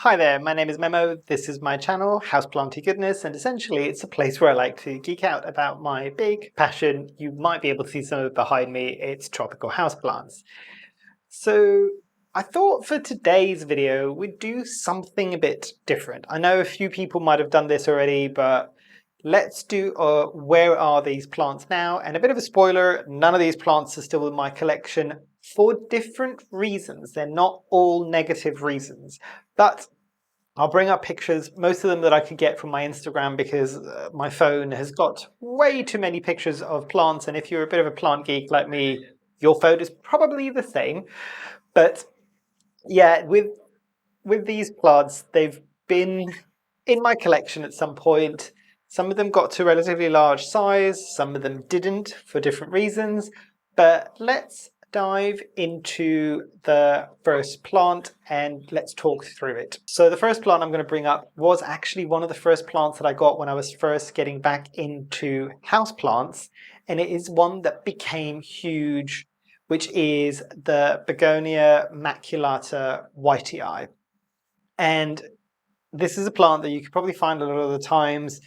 Hi there, my name is Memo, this is my channel, Houseplantygoodness, and essentially it's a place where I like to geek out about my big passion. You might be able to see some of it behind me, it's tropical houseplants. So I thought for today's video we'd do something a bit different. I know a few people might have done this already, but let's do where are these plants now? And a bit of a spoiler, none of these plants are still in my collection for different reasons. They're not all negative reasons, but I'll bring up pictures, most of them that I could get from my Instagram because my phone has got way too many pictures of plants. And if you're a bit of a plant geek like me, your phone is probably the same. But yeah, with these plants, they've been in my collection at some point. Some of them got to a relatively large size, some of them didn't for different reasons. But let's dive into the first plant and let's talk through it. So the first plant I'm going to bring up was actually one of the first plants that I got when I was first getting back into houseplants, and it is one that became huge, which is the Begonia maculata whightii. And this is a plant that you could probably find a lot of the times,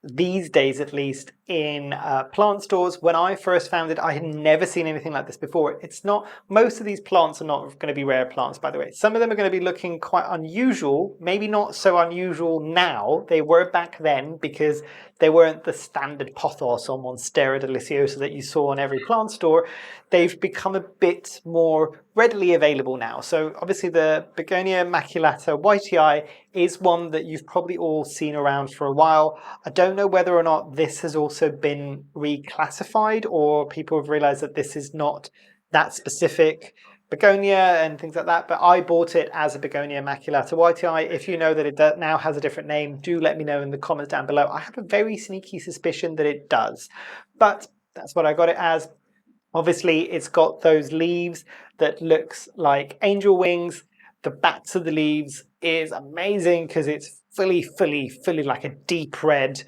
these days at least, in plant stores. When I first found it, I had never seen anything like this before. It's not, most of these plants are not going to be rare plants, by the way. Some of them are going to be looking quite unusual, maybe not so unusual now. They were back then because they weren't the standard pothos or Monstera deliciosa that you saw in every plant store. They've become a bit more readily available now. So obviously the Begonia maculata whightii is one that you've probably all seen around for a while. I don't know whether or not this has also been reclassified or people have realized that this is not that specific begonia and things like that, but I bought it as a Begonia maculata whightii. If you know that it now has a different name, do let me know in the comments down below. I have a very sneaky suspicion that it does, but that's what I got it as. Obviously, it's got those leaves that looks like angel wings. The backs of the leaves is amazing because it's fully like a deep red,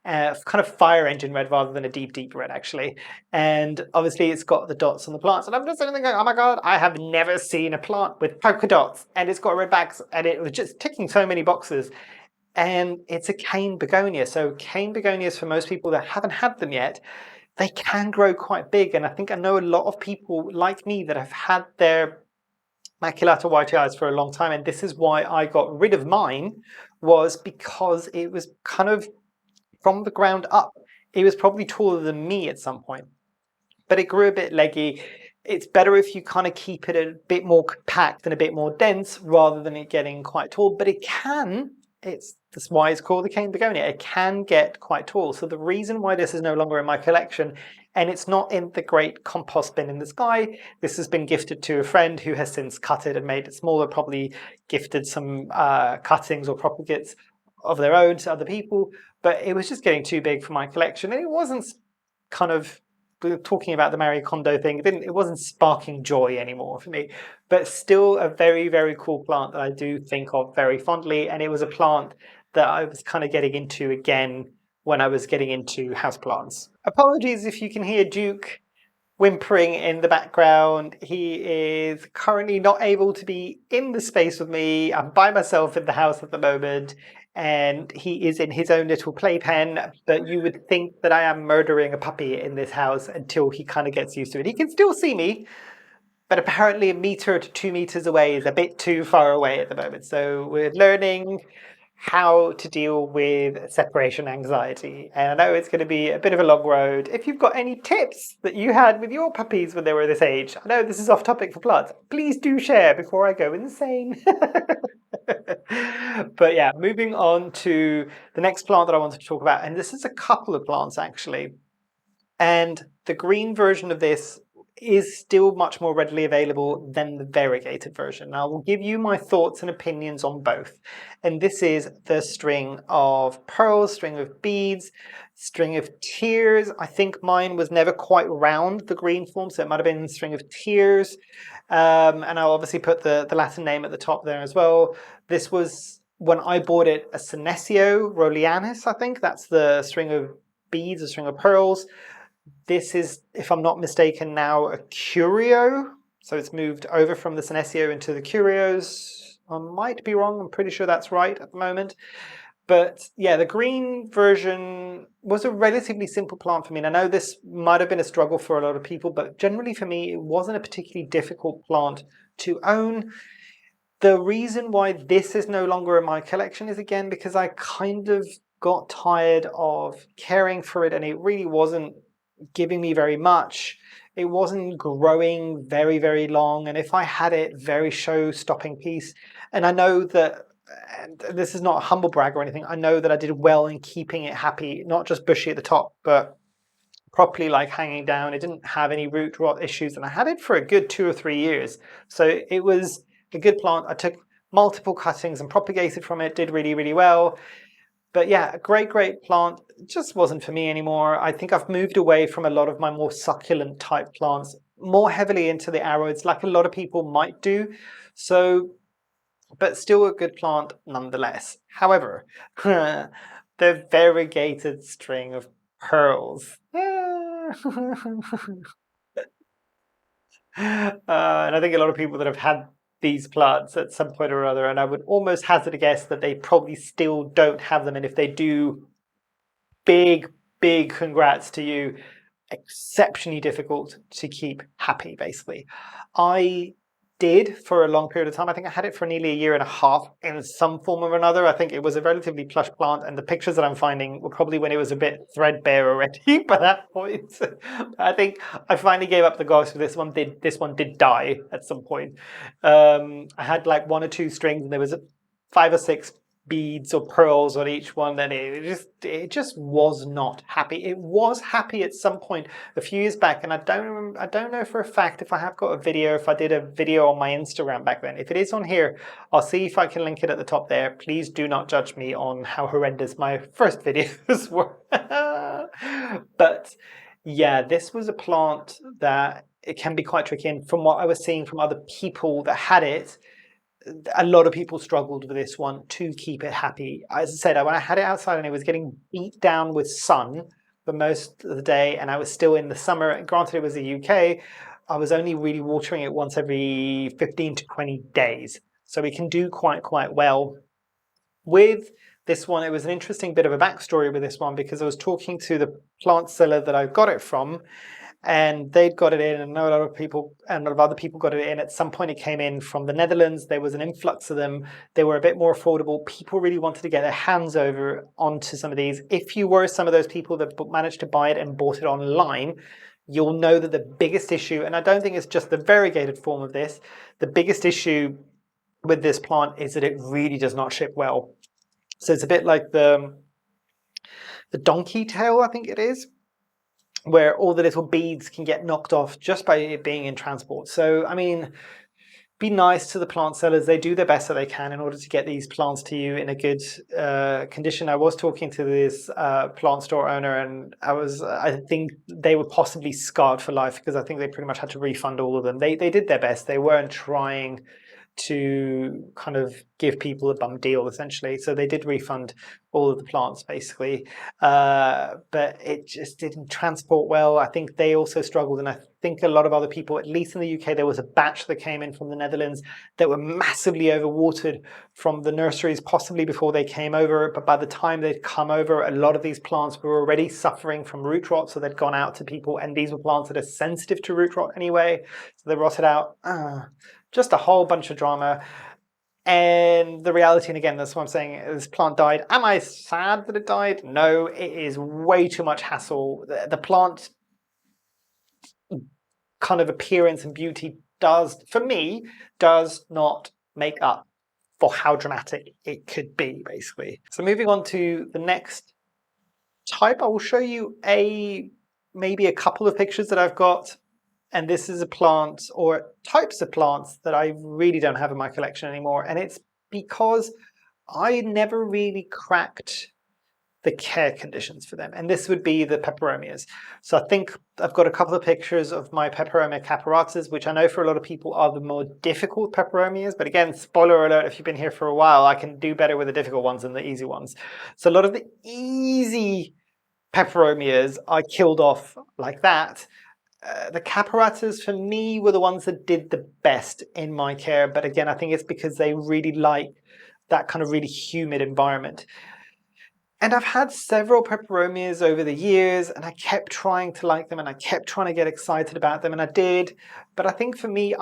kind of fire engine red rather than a deep red actually. And obviously it's got the dots on the plants. And I'm just sitting there going, oh my God, I have never seen a plant with polka dots and it's got red backs, and it was just ticking so many boxes. And it's a cane begonia. So cane begonias, for most people that haven't had them yet, they can grow quite big. And I think I know a lot of people like me that have had their maculata whightii for a long time, and this is why I got rid of mine, was because it was kind of from the ground up. It was probably taller than me at some point, but it grew a bit leggy. It's better if you kind of keep it a bit more compact and a bit more dense rather than it getting quite tall, but it can, that's why it's called the cane begonia. It can get quite tall. So the reason why this is no longer in my collection, and it's not in the great compost bin in the sky, this has been gifted to a friend who has since cut it and made it smaller, probably gifted some cuttings or propagates of their own to other people, but it was just getting too big for my collection. And it wasn't kind of, talking about the Marie Kondo thing, it wasn't sparking joy anymore for me, but still a very cool plant that I do think of very fondly. And it was a plant that I was kind of getting into again when I was getting into houseplants. Apologies if you can hear Duke whimpering in the background. He is currently not able to be in the space with me. I'm by myself in the house at the moment, and he is in his own little playpen, but you would think that I am murdering a puppy in this house until he kind of gets used to it. He can still see me, but apparently a meter to 2 meters away is a bit too far away at the moment. So we're learning how to deal with separation anxiety. And I know it's going to be a bit of a long road. If you've got any tips that you had with your puppies when they were this age, I know this is off topic for plants, please do share before I go insane. But yeah, moving on to the next plant that I wanted to talk about, and this is a couple of plants actually. And the green version of this is still much more readily available than the variegated version. Now, I will give you my thoughts and opinions on both. And this is the string of pearls, string of beads, string of tears. I think mine was never quite round, the green form, so it might have been string of tears. And I'll obviously put the Latin name at the top there as well. This was, when I bought it, a Senecio, rowleanus, I think. That's the string of beads, a string of pearls. This is, if I'm not mistaken, now a curio. So it's moved over from the Senecio into the curios. I might be wrong. I'm pretty sure that's right at the moment. But yeah, the green version was a relatively simple plant for me. And I know this might have been a struggle for a lot of people, but generally for me, it wasn't a particularly difficult plant to own. The reason why this is no longer in my collection is, again, because I kind of got tired of caring for it and it really wasn't giving me very much. It wasn't growing very, very long. And if I had it, very show-stopping piece. And I know that, and this is not a humble brag or anything, I know that I did well in keeping it happy, not just bushy at the top, but properly like hanging down. It didn't have any root rot issues, and I had it for a good 2 or 3 years. So it was a good plant. I took multiple cuttings and propagated from it, did really, really well. But yeah, a great, great plant. It just wasn't for me anymore. I think I've moved away from a lot of my more succulent type plants, more heavily into the arrows, like a lot of people might do. So, but still a good plant nonetheless. However, the variegated string of pearls. And I think a lot of people that have had these plants at some point or other, and I would almost hazard a guess that they probably still don't have them. And if they do, big, big congrats to you. Exceptionally difficult to keep happy, basically. I did for a long period of time. I think I had it for nearly a year and a half in some form or another. I think it was a relatively plush plant, and the pictures that I'm finding were probably when it was a bit threadbare already by that point. I think I finally gave up the ghost for this one. This one did die at some point. I had like 1 or 2 strings, and there was 5 or 6 beads or pearls on each one, and it just was not happy. It was happy at some point a few years back, and I don't know for a fact if I have got a video, if I did a video on my Instagram back then. If it is on here, I'll see if I can link it at the top there. Please do not judge me on how horrendous my first videos were. But yeah, this was a plant that it can be quite tricky, and from what I was seeing from other people that had it, a lot of people struggled with this one to keep it happy. As I said, when I had it outside and it was getting beat down with sun for most of the day, and I was still in the summer, granted it was the UK, I was only really watering it once every 15 to 20 days. So we can do quite well. With this one, it was an interesting bit of a backstory with this one, because I was talking to the plant seller that I got it from, and they'd got it in, and I know a lot of people and a lot of other people got it in. At some point it came in from the Netherlands. There was an influx of them. They were a bit more affordable. People really wanted to get their hands over onto some of these. If you were some of those people that managed to buy it and bought it online, you'll know that the biggest issue, and I don't think it's just the variegated form of this, the biggest issue with this plant is that it really does not ship well. So it's a bit like the donkey tail, I think it is, where all the little beads can get knocked off just by it being in transport. So, I mean, be nice to the plant sellers. They do their best that they can in order to get these plants to you in a good condition. I was talking to this plant store owner, and I think they were possibly scarred for life, because I think they pretty much had to refund all of them. They did their best. They weren't trying to kind of give people a bum deal, essentially. So they did refund all of the plants, basically. But it just didn't transport well. I think they also struggled, and I think a lot of other people, at least in the UK, there was a batch that came in from the Netherlands that were massively overwatered from the nurseries, possibly before they came over. But by the time they'd come over, a lot of these plants were already suffering from root rot, so they'd gone out to people, and these were plants that are sensitive to root rot anyway, so they rotted out. Just a whole bunch of drama. And the reality, and again, that's what I'm saying, this plant died. Am I sad that it died? No, it is way too much hassle. The plant kind of appearance and beauty for me, does not make up for how dramatic it could be, basically. So moving on to the next type, I will show you maybe a couple of pictures that I've got. And this is a plant, or types of plants, that I really don't have in my collection anymore. And it's because I never really cracked the care conditions for them. And this would be the Peperomias. So I think I've got a couple of pictures of my Peperomia caparatas, which I know for a lot of people are the more difficult Peperomias. But again, spoiler alert, if you've been here for a while, I can do better with the difficult ones than the easy ones. So a lot of the easy Peperomias I killed off like that. The caparatas for me were the ones that did the best in my care, but again, I think it's because they really like that kind of really humid environment. And I've had several peperomias over the years, and I kept trying to like them, and I kept trying to get excited about them, and I did. But I think for me,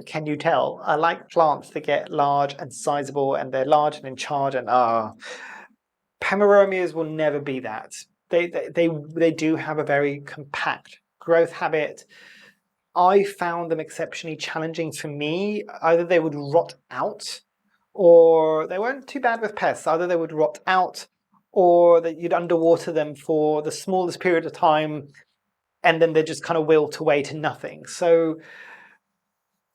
can you tell? I like plants that get large and sizable, and they're large and in charge, and peperomias will never be that. They do have a very compact growth habit. I found them exceptionally challenging for me. Either they would rot out, or they weren't too bad with pests. Either they would rot out, or that you'd underwater them for the smallest period of time, and then they just kind of wilt away to nothing. So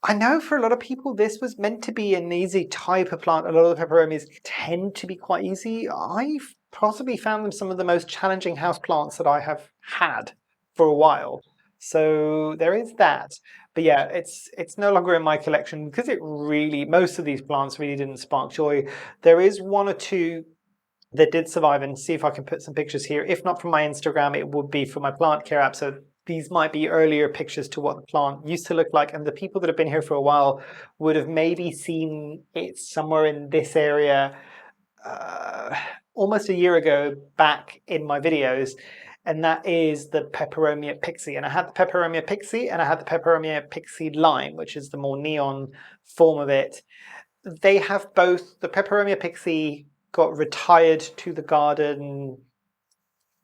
I know for a lot of people this was meant to be an easy type of plant. A lot of the peperomias tend to be quite easy. I've possibly found them some of the most challenging house plants that I have had for a while. So there is that. But yeah, it's no longer in my collection because most of these plants really didn't spark joy. There is one or two that did survive, and see if I can put some pictures here. If not from my Instagram, it would be from my plant care app. So these might be earlier pictures to what the plant used to look like. And the people that have been here for a while would have maybe seen it somewhere in this area almost a year ago back in my videos. And that is the Peperomia pixie. And I had the Peperomia pixie and I had the Peperomia pixie lime, which is the more neon form of it. They have both. The Peperomia pixie got retired to the garden,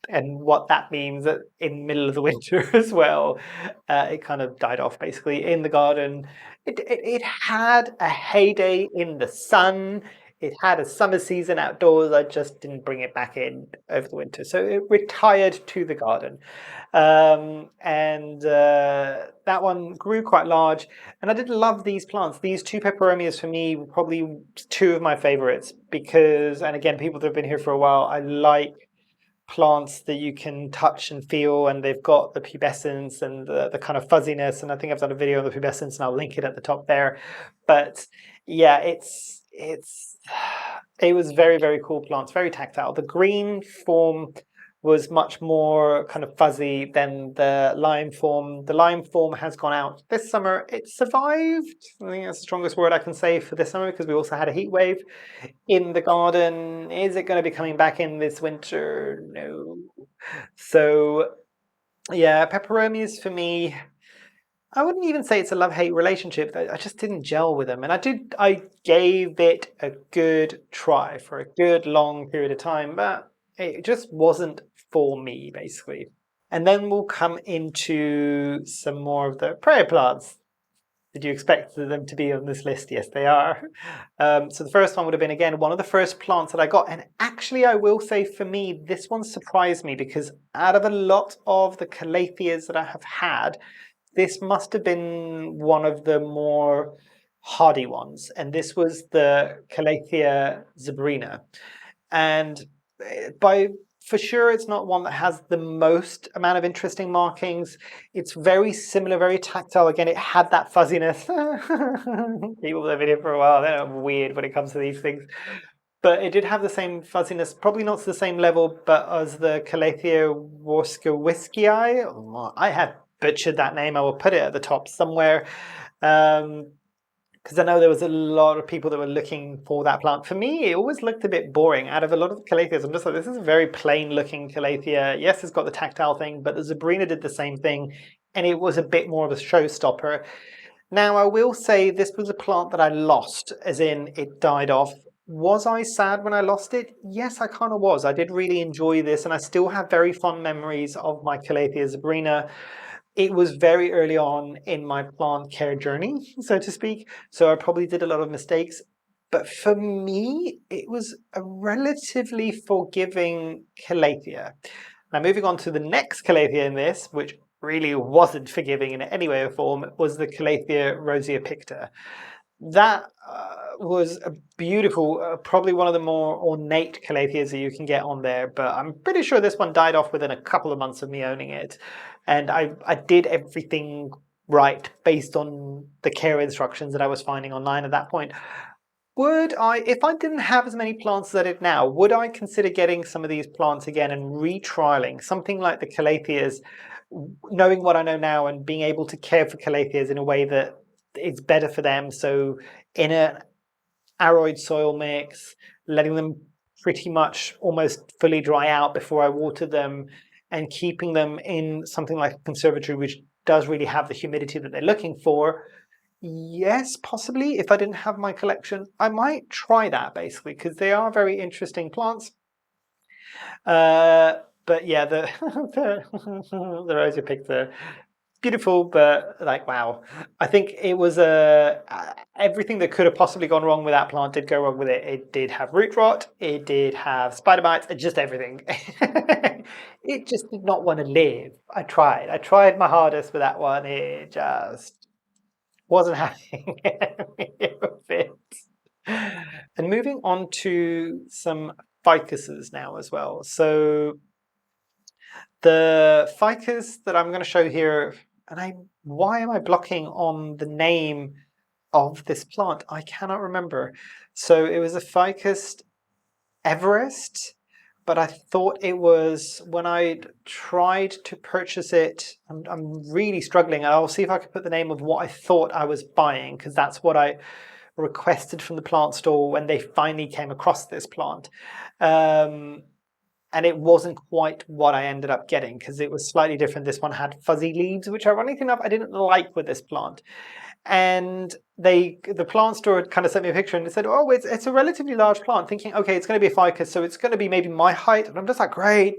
and what that means that in the middle of the winter as well, it kind of died off basically in the garden. It had a heyday in the sun. It had a summer season outdoors. I just didn't bring it back in over the winter. So it retired to the garden. That one grew quite large. And I did love these plants. These two peperomias for me were probably two of my favorites because, and again, people that have been here for a while, I like plants that you can touch and feel, and they've got the pubescence and the kind of fuzziness. And I think I've done a video on the pubescence and I'll link it at the top there. But yeah, it was very, very cool plants, very tactile. The green form was much more kind of fuzzy than the lime form. The lime form has gone out this summer. It survived. I think that's the strongest word I can say for this summer because we also had a heat wave in the garden. Is it going to be coming back in this winter? No. So yeah, peperomias for me, I wouldn't even say it's a love-hate relationship. I just didn't gel with them. And I gave it a good try for a good long period of time, but it just wasn't for me, basically. And then we'll come into some more of the prayer plants. Did you expect them to be on this list? Yes, they are. So the first one would have been, again, one of the first plants that I got. And actually, I will say for me, this one surprised me because out of a lot of the Calatheas that I have had, this must have been one of the more hardy ones. And this was the Calathea zebrina. And for sure, it's not one that has the most amount of interesting markings. It's very similar, very tactile. Again, it had that fuzziness. People that have been here for a while, they're weird when it comes to these things. But it did have the same fuzziness, probably not to the same level, but as the Calathea worskowiskii. I have butchered that name. I will put it at the top somewhere. Because I know there was a lot of people that were looking for that plant. For me, it always looked a bit boring. Out of a lot of the Calatheas, I'm just like, this is a very plain looking Calathea. Yes, it's got the tactile thing, but the zebrina did the same thing, and it was a bit more of a showstopper. Now, I will say this was a plant that I lost, as in it died off. Was I sad when I lost it? Yes, I kind of was. I did really enjoy this, and I still have very fond memories of my Calathea zebrina. It was very early on in my plant care journey, so to speak, so I probably did a lot of mistakes. But for me, it was a relatively forgiving Calathea. Now, moving on to the next Calathea in this, which really wasn't forgiving in any way or form, was the Calathea rosea picta. That was a beautiful, probably one of the more ornate Calatheas that you can get on there, but I'm pretty sure this one died off within a couple of months of me owning it. And I did everything right based on the care instructions that I was finding online at that point. Would I, if I didn't have as many plants as I did now, would I consider getting some of these plants again and retrialing something like the Calatheas, knowing what I know now and being able to care for Calatheas in a way that it's better for them? So in an aroid soil mix, letting them pretty much almost fully dry out before I water them, and keeping them in something like a conservatory, which does really have the humidity that they're looking for. Yes, possibly. If I didn't have my collection, I might try that basically, because they are very interesting plants. But yeah, the rose you picked are beautiful, but like, wow. I think it was everything that could have possibly gone wrong with that plant did go wrong with it. It did have root rot, it did have spider bites, just everything. It just did not want to live. I tried my hardest with that one. It just wasn't having any of it. And moving on to some ficuses now as well. So the ficus that I'm going to show here, and why am I blocking on the name of this plant? I cannot remember. So it was a Ficus Everest, but I thought it was, when I tried to purchase it, I'm really struggling. I'll see if I can put the name of what I thought I was buying, because that's what I requested from the plant store when they finally came across this plant. And it wasn't quite what I ended up getting, because it was slightly different. This one had fuzzy leaves, which ironically enough, I didn't like with this plant. And the plant store kind of sent me a picture and it said, oh, it's a relatively large plant, thinking, okay, it's going to be a ficus, so it's going to be maybe my height. And I'm just like, great,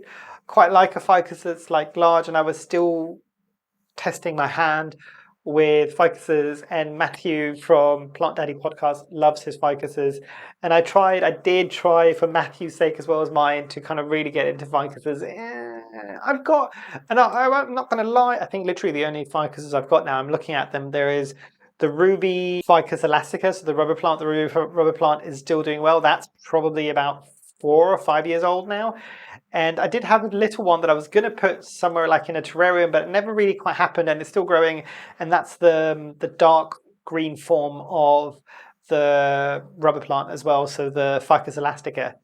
quite like a ficus that's like large. And I was still testing my hand with ficuses, and Matthew from Plant Daddy podcast loves his ficuses. And I did try for Matthew's sake as well as mine to kind of really get into ficuses. I've got, and I'm not going to lie, I think literally the only ficuses I've got now, I'm looking at them, there is the ruby Ficus elastica, so the rubber plant. The ruby rubber plant is still doing well. That's probably about 4 or 5 years old now. And I did have a little one that I was going to put somewhere like in a terrarium, but it never really quite happened, and it's still growing. And that's the dark green form of the rubber plant as well, so the Ficus elastica.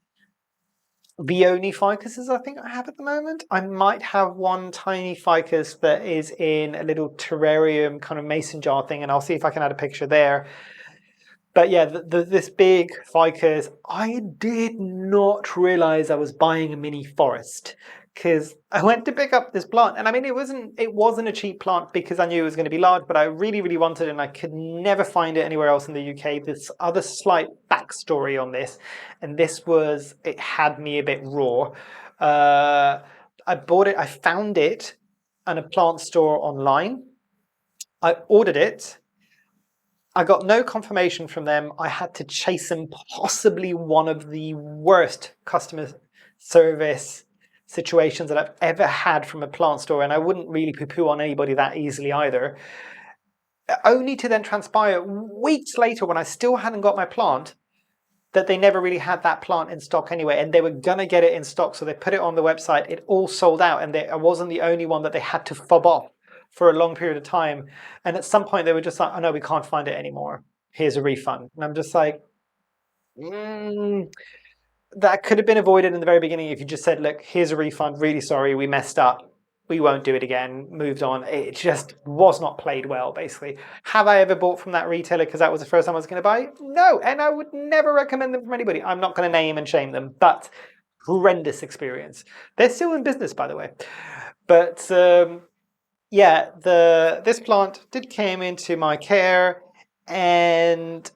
The only ficuses I think I have at the moment. I might have one tiny ficus that is in a little terrarium kind of mason jar thing, and I'll see if I can add a picture there. But yeah, this big ficus, I did not realize I was buying a mini forest, because I went to pick up this plant, and I mean, it wasn't a cheap plant because I knew it was going to be large, but I really, really wanted it, and I could never find it anywhere else in the UK. This other slight backstory on this, and it had me a bit raw. I bought it, I found it in a plant store online. I ordered it. I got no confirmation from them. I had to chase them, possibly one of the worst customer service situations that I've ever had from a plant store, and I wouldn't really poo-poo on anybody that easily either. Only to then transpire weeks later, when I still hadn't got my plant, that they never really had that plant in stock anyway, and they were gonna get it in stock, so they put it on the website. It all sold out, and I wasn't the only one that they had to fob off for a long period of time. And at some point they were just like, oh no, we can't find it anymore. Here's a refund. And I'm just like, that could have been avoided in the very beginning if you just said, look, here's a refund. Really sorry, we messed up. We won't do it again. Moved on. It just was not played well, basically. Have I ever bought from that retailer because that was the first time I was going to buy? No, and I would never recommend them from anybody. I'm not going to name and shame them, but horrendous experience. They're still in business, by the way. But yeah, this plant did came into my care, and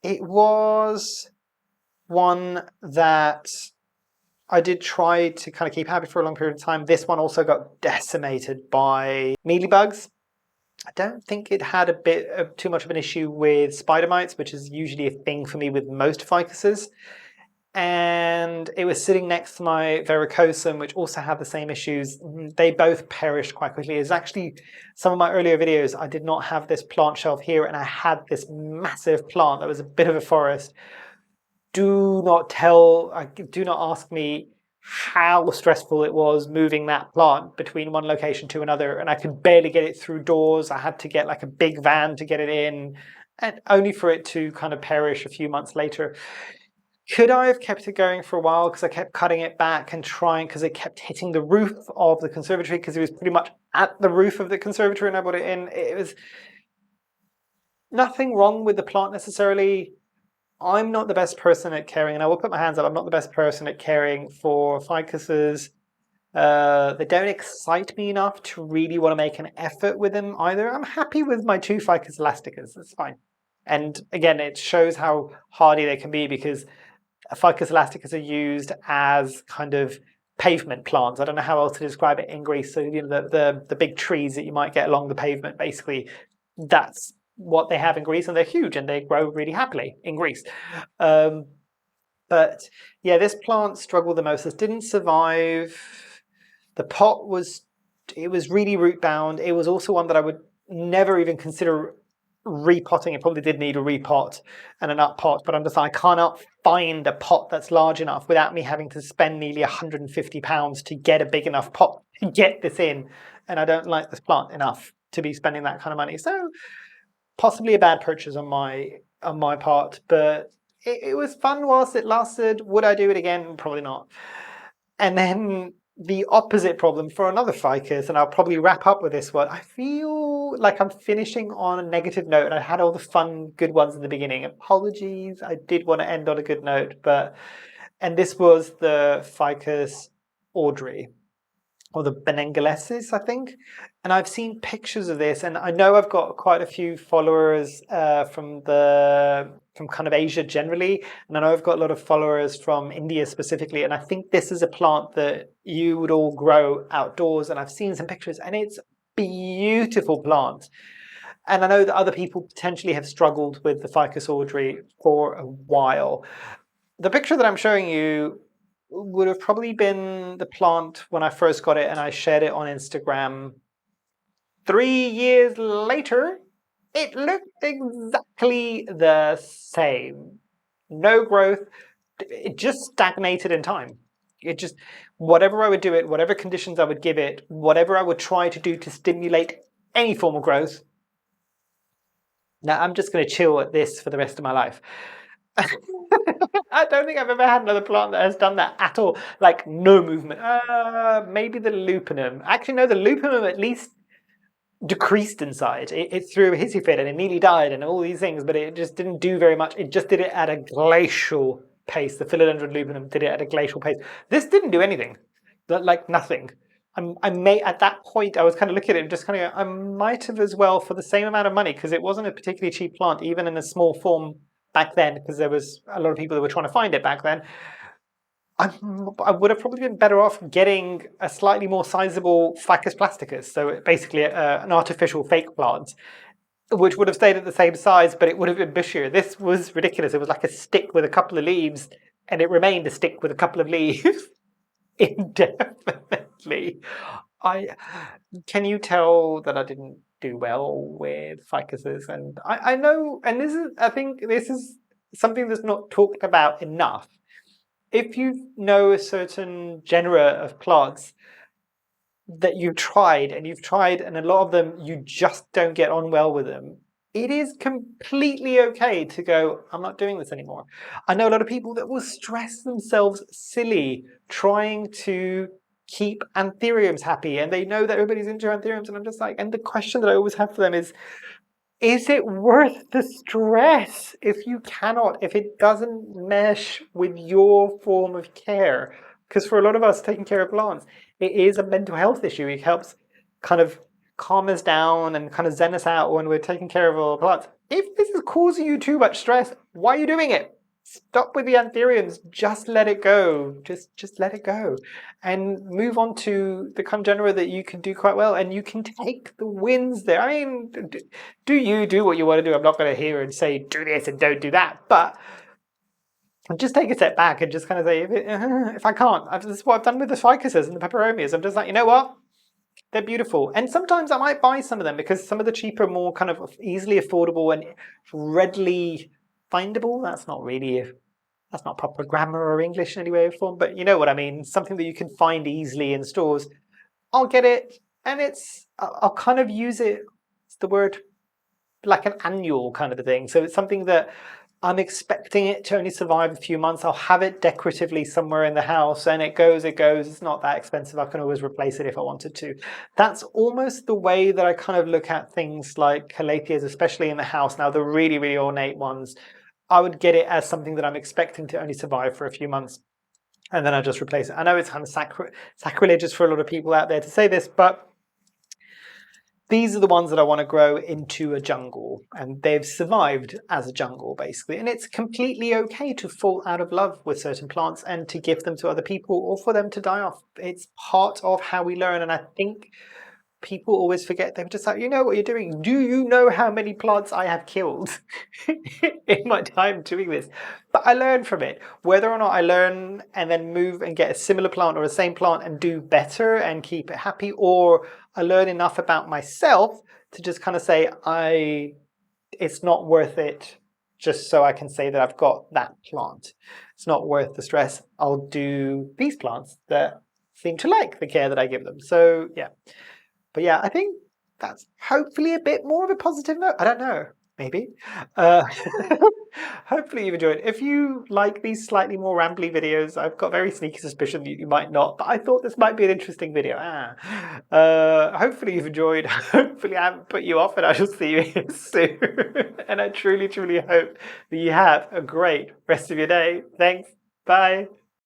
it was one that I did try to kind of keep happy for a long period of time. This one also got decimated by mealybugs. I don't think it had a bit of too much of an issue with spider mites, which is usually a thing for me with most ficuses. And it was sitting next to my verrucosum, which also had the same issues. They both perished quite quickly. It's actually some of my earlier videos, I did not have this plant shelf here, and I had this massive plant that was a bit of a forest. Do not ask me how stressful it was moving that plant between one location to another, and I could barely get it through doors. I had to get like a big van to get it in. and only for it to kind of perish a few months later. Could I have kept it going for a while because I kept cutting it back and trying, because it kept hitting the roof of the conservatory, because it was pretty much at the roof of the conservatory and I brought it in. It was nothing wrong with the plant necessarily. I'm not the best person at caring, and I will put my hands up, I'm not the best person at caring for ficuses. They don't excite me enough to really want to make an effort with them either. I'm happy with my 2 Ficus elasticus, that's fine. And again, it shows how hardy they can be, because Ficus elasticus are used as kind of pavement plants. I don't know how else to describe it in Greece. So, you know, the big trees that you might get along the pavement, basically, that's what they have in Greece, and they're huge and they grow really happily in Greece. But yeah, this plant struggled the most. It didn't survive. The pot was really root bound. It was also one that I would never even consider repotting. It probably did need a repot and an up pot, but I'm just like, I cannot find a pot that's large enough without me having to spend nearly £150 to get a big enough pot to get this in. And I don't like this plant enough to be spending that kind of money. So possibly a bad purchase on my part, but it was fun whilst it lasted. Would I do it again? Probably not. And then the opposite problem for another ficus, and I'll probably wrap up with this one. I feel like I'm finishing on a negative note, and I had all the fun, good ones in the beginning. Apologies, I did want to end on a good note, and this was the Ficus Audrey, or the Benengalensis, I think. And I've seen pictures of this, and I know I've got quite a few followers from kind of Asia generally, and I know I've got a lot of followers from India specifically, and I think this is a plant that you would all grow outdoors, and I've seen some pictures, and it's a beautiful plant. And I know that other people potentially have struggled with the Ficus Audrey for a while. The picture that I'm showing you would have probably been the plant when I first got it, and I shared it on Instagram. 3 years later, it looked exactly the same. No growth. It just stagnated in time. It just, whatever I would do it, whatever conditions I would give it, whatever I would try to do to stimulate any form of growth. Now I'm just going to chill at this for the rest of my life. I don't think I've ever had another plant that has done that at all. Like, no movement. Maybe the lupinum. Actually, no, the lupinum at least decreased in size. It threw a hissy fit and it nearly died and all these things, but it just didn't do very much. It just did it at a glacial pace. The philodendron lupinum did it at a glacial pace. This didn't do anything. Like, nothing. At that point, I was kind of looking at it and just kind of go, I might have as well, for the same amount of money, because it wasn't a particularly cheap plant, even in a small form back then, because there was a lot of people that were trying to find it back then. I would have probably been better off getting a slightly more sizable Ficus plasticus, so basically an artificial fake plant, which would have stayed at the same size, but it would have been bushier. This was ridiculous. It was like a stick with a couple of leaves, and it remained a stick with a couple of leaves indefinitely. Can you tell that I didn't do well with ficuses? And I know, and I think this is something that's not talked about enough. If you know a certain genera of plants that you've tried, and a lot of them you just don't get on well with them, it is completely okay to go, I'm not doing this anymore. I know a lot of people that will stress themselves silly trying to keep anthuriums happy, and they know that everybody's into anthuriums, and I'm just like, and the question that I always have for them is it worth the stress if it doesn't mesh with your form of care? Because for a lot of us, taking care of plants, it is a mental health issue. It helps kind of calm us down and kind of zen us out when we're taking care of our plants. If this is causing you too much stress, why are you doing it? Stop with the anthuriums. Just let it go. Just let it go, and move on to the kind of genera that you can do quite well, and you can take the wins there. I mean, do what you want to do. I'm not going to hear and say do this and don't do that, but just take a step back and just kind of say, if I can't, this is what I've done with the ficuses and the peperomias. I'm just like, you know what? They're beautiful. And sometimes I might buy some of them because some of the cheaper, more kind of easily affordable and readily findable. That's not proper grammar or English in any way or form, but you know what I mean. Something that you can find easily in stores. I'll get it, and I'll kind of use it. It's the word. like an annual kind of a thing. So it's something that I'm expecting it to only survive a few months. I'll have it decoratively somewhere in the house, and it goes, it goes. It's not that expensive. I can always replace it if I wanted to. That's almost the way that I kind of look at things like Calatheas, especially in the house. Now, the really, really ornate ones, I would get it as something that I'm expecting to only survive for a few months, and then I just replace it. I know it's kind of sacrilegious for a lot of people out there to say this, but these are the ones that I want to grow into a jungle, and they've survived as a jungle basically. And it's completely okay to fall out of love with certain plants and to give them to other people or for them to die off. It's part of how we learn, and I think people always forget. They're just like, you know what you're doing. Do you know how many plants I have killed in my time doing this? But I learn from it. Whether or not I learn and then move and get a similar plant or the same plant and do better and keep it happy, or I learn enough about myself to just kind of say, it's not worth it just so I can say that I've got that plant. It's not worth the stress. I'll do these plants that seem to like the care that I give them. So yeah. But yeah, I think that's hopefully a bit more of a positive note. I don't know, maybe. Uh, hopefully you've enjoyed. If you like these slightly more rambly videos, I've got a very sneaky suspicion that you might not, but I thought this might be an interesting video. Hopefully you've enjoyed. Hopefully I haven't put you off, and I shall see you here soon. And I truly, truly hope that you have a great rest of your day. Thanks. Bye.